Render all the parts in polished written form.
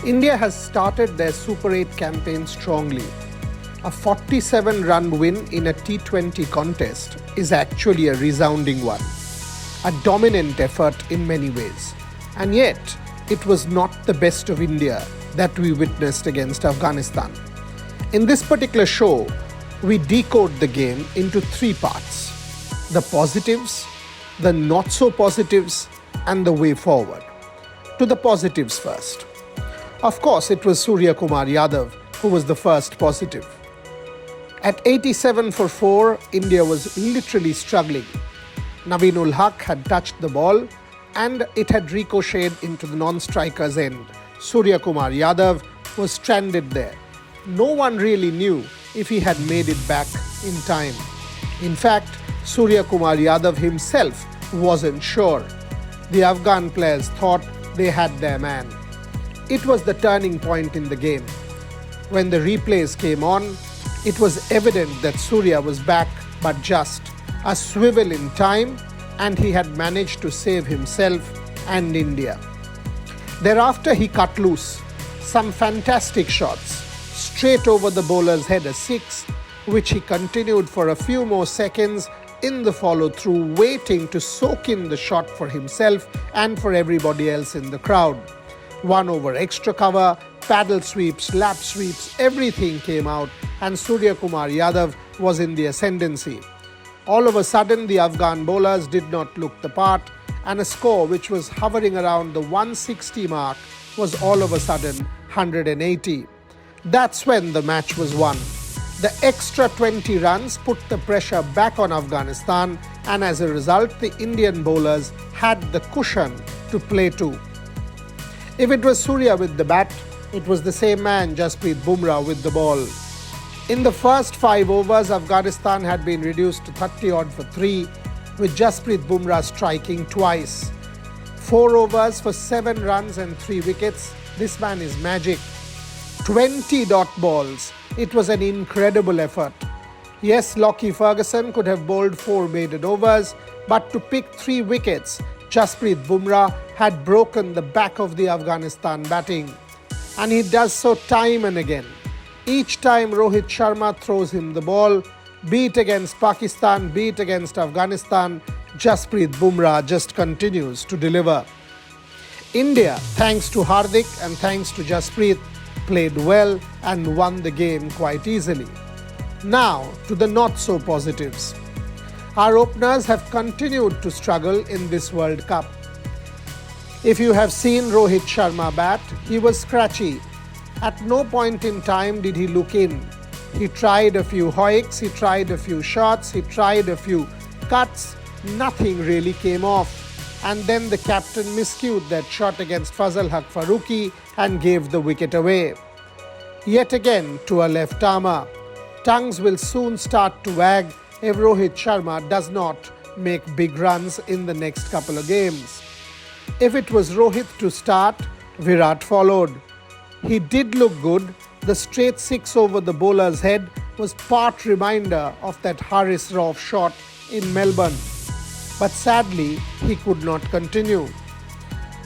India has started their Super 8 campaign strongly. A 47-run win in a T20 contest is actually a resounding one. A dominant effort in many ways. And yet, it was not the best of India that we witnessed against Afghanistan. In this particular show, we decode the game into three parts: the positives, the not so positives, and the way forward. To the positives first. Of course, it was Surya Kumar Yadav who was the first positive. At 87 for 4, India was literally struggling. Naveen-ul Haq had touched the ball and it had ricocheted into the non-striker's end. Surya Kumar Yadav was stranded there. No one really knew if he had made it back in time. In fact, Surya Kumar Yadav himself wasn't sure. The Afghan players thought they had their man. It was the turning point in the game. When the replays came on, it was evident that Surya was back, but just a swivel in time, and he had managed to save himself and India. Thereafter he cut loose some fantastic shots, straight over the bowler's head, a six, which he continued for a few more seconds in the follow-through, waiting to soak in the shot for himself and for everybody else in the crowd. 1 over extra cover, paddle sweeps, lap sweeps, everything came out and Surya Kumar Yadav was in the ascendancy. All of a sudden, the Afghan bowlers did not look the part, and a score which was hovering around the 160 mark was all of a sudden 180. That's when the match was won. The extra 20 runs put the pressure back on Afghanistan, and as a result, the Indian bowlers had the cushion to play to. If it was Surya with the bat, it was the same man, Jasprit Bumrah, with the ball. In the first 5 overs, Afghanistan had been reduced to 30-odd for 3, with Jasprit Bumrah striking twice. 4 overs for 7 runs and 3 wickets. This man is magic. 20 dot balls. It was an incredible effort. Yes, Lockie Ferguson could have bowled 4 maiden overs, but to pick 3 wickets, Jasprit Bumrah had broken the back of the Afghanistan batting. And he does so time and again. Each time Rohit Sharma throws him the ball, be it against Pakistan, be it against Afghanistan, Jasprit Bumrah just continues to deliver. India, thanks to Hardik and thanks to Jasprit, played well and won the game quite easily. Now to the not so positives. Our openers have continued to struggle in this World Cup. If you have seen Rohit Sharma bat, he was scratchy. At no point in time did he look in. He tried a few hoiks, he tried a few shots, he tried a few cuts. Nothing really came off. And then the captain miscued that shot against Fazal Haq Farooqi and gave the wicket away. Yet again to a left armer. Tongues will soon start to wag if Rohit Sharma does not make big runs in the next couple of games. If it was Rohit to start, Virat followed. He did look good. The straight 6 over the bowler's head was part reminder of that Haris Rauf shot in Melbourne. But sadly, he could not continue.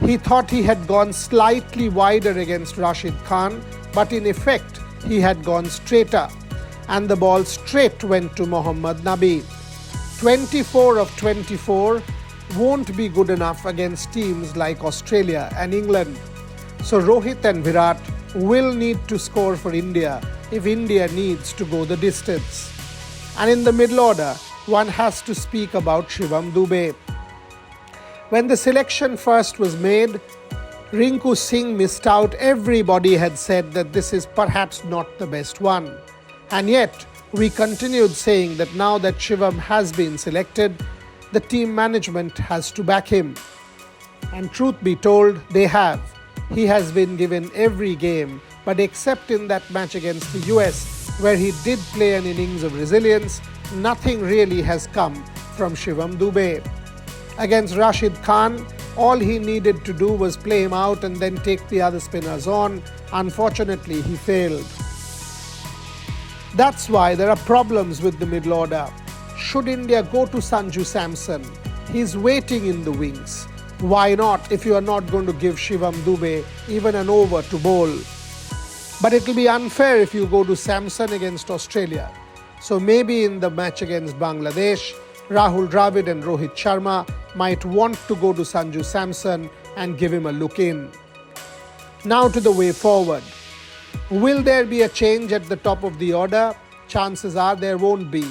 He thought he had gone slightly wider against Rashid Khan, but in effect, he had gone straighter. And the ball straight went to Mohammad Nabi. 24 of 24 won't be good enough against teams like Australia and England. So Rohit and Virat will need to score for India if India needs to go the distance. And in the middle order, one has to speak about Shivam Dube. When the selection first was made, Rinku Singh missed out. Everybody had said that this is perhaps not the best one. And yet, we continued saying that now that Shivam has been selected, the team management has to back him. And truth be told, they have. He has been given every game, but except in that match against the US, where he did play an innings of resilience, nothing really has come from Shivam Dube. Against Rashid Khan, all he needed to do was play him out and then take the other spinners on. Unfortunately, he failed. That's why there are problems with the middle order. Should India go to Sanju Samson? He's waiting in the wings. Why not if you are not going to give Shivam Dube even an over to bowl? But it will be unfair if you go to Samson against Australia. So maybe in the match against Bangladesh, Rahul Dravid and Rohit Sharma might want to go to Sanju Samson and give him a look in. Now to the way forward. Will there be a change at the top of the order? Chances are there won't be.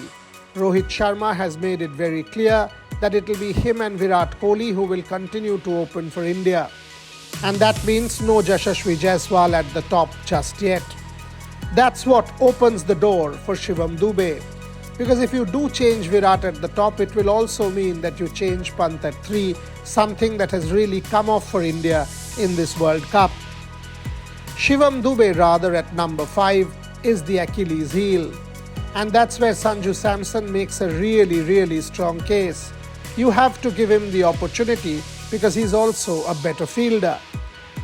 Rohit Sharma has made it very clear that it will be him and Virat Kohli who will continue to open for India. And that means no Yashasvi Jaiswal at the top just yet. That's what opens the door for Shivam Dube. Because if you do change Virat at the top, it will also mean that you change Pant at 3, something that has really come off for India in this World Cup. Shivam Dube rather at number 5 is the Achilles heel. And that's where Sanju Samson makes a really strong case. You have to give him the opportunity because he's also a better fielder.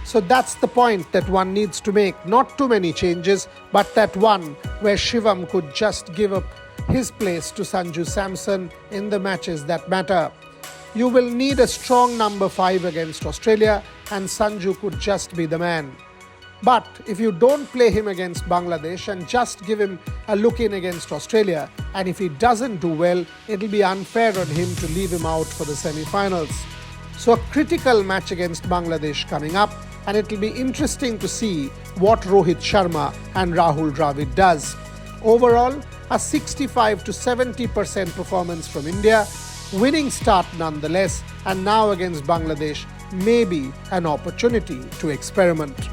So that's the point that one needs to make. Not too many changes, but that one where Shivam could just give up his place to Sanju Samson in the matches that matter. You will need a strong number 5 against Australia, and Sanju could just be the man. But if you don't play him against Bangladesh and just give him a look in against Australia, and if he doesn't do well, it'll be unfair on him to leave him out for the semi-finals. So a critical match against Bangladesh coming up, and it'll be interesting to see what Rohit Sharma and Rahul Dravid does. Overall, a 65 to 70% performance from India, winning start nonetheless, and now against Bangladesh may be an opportunity to experiment.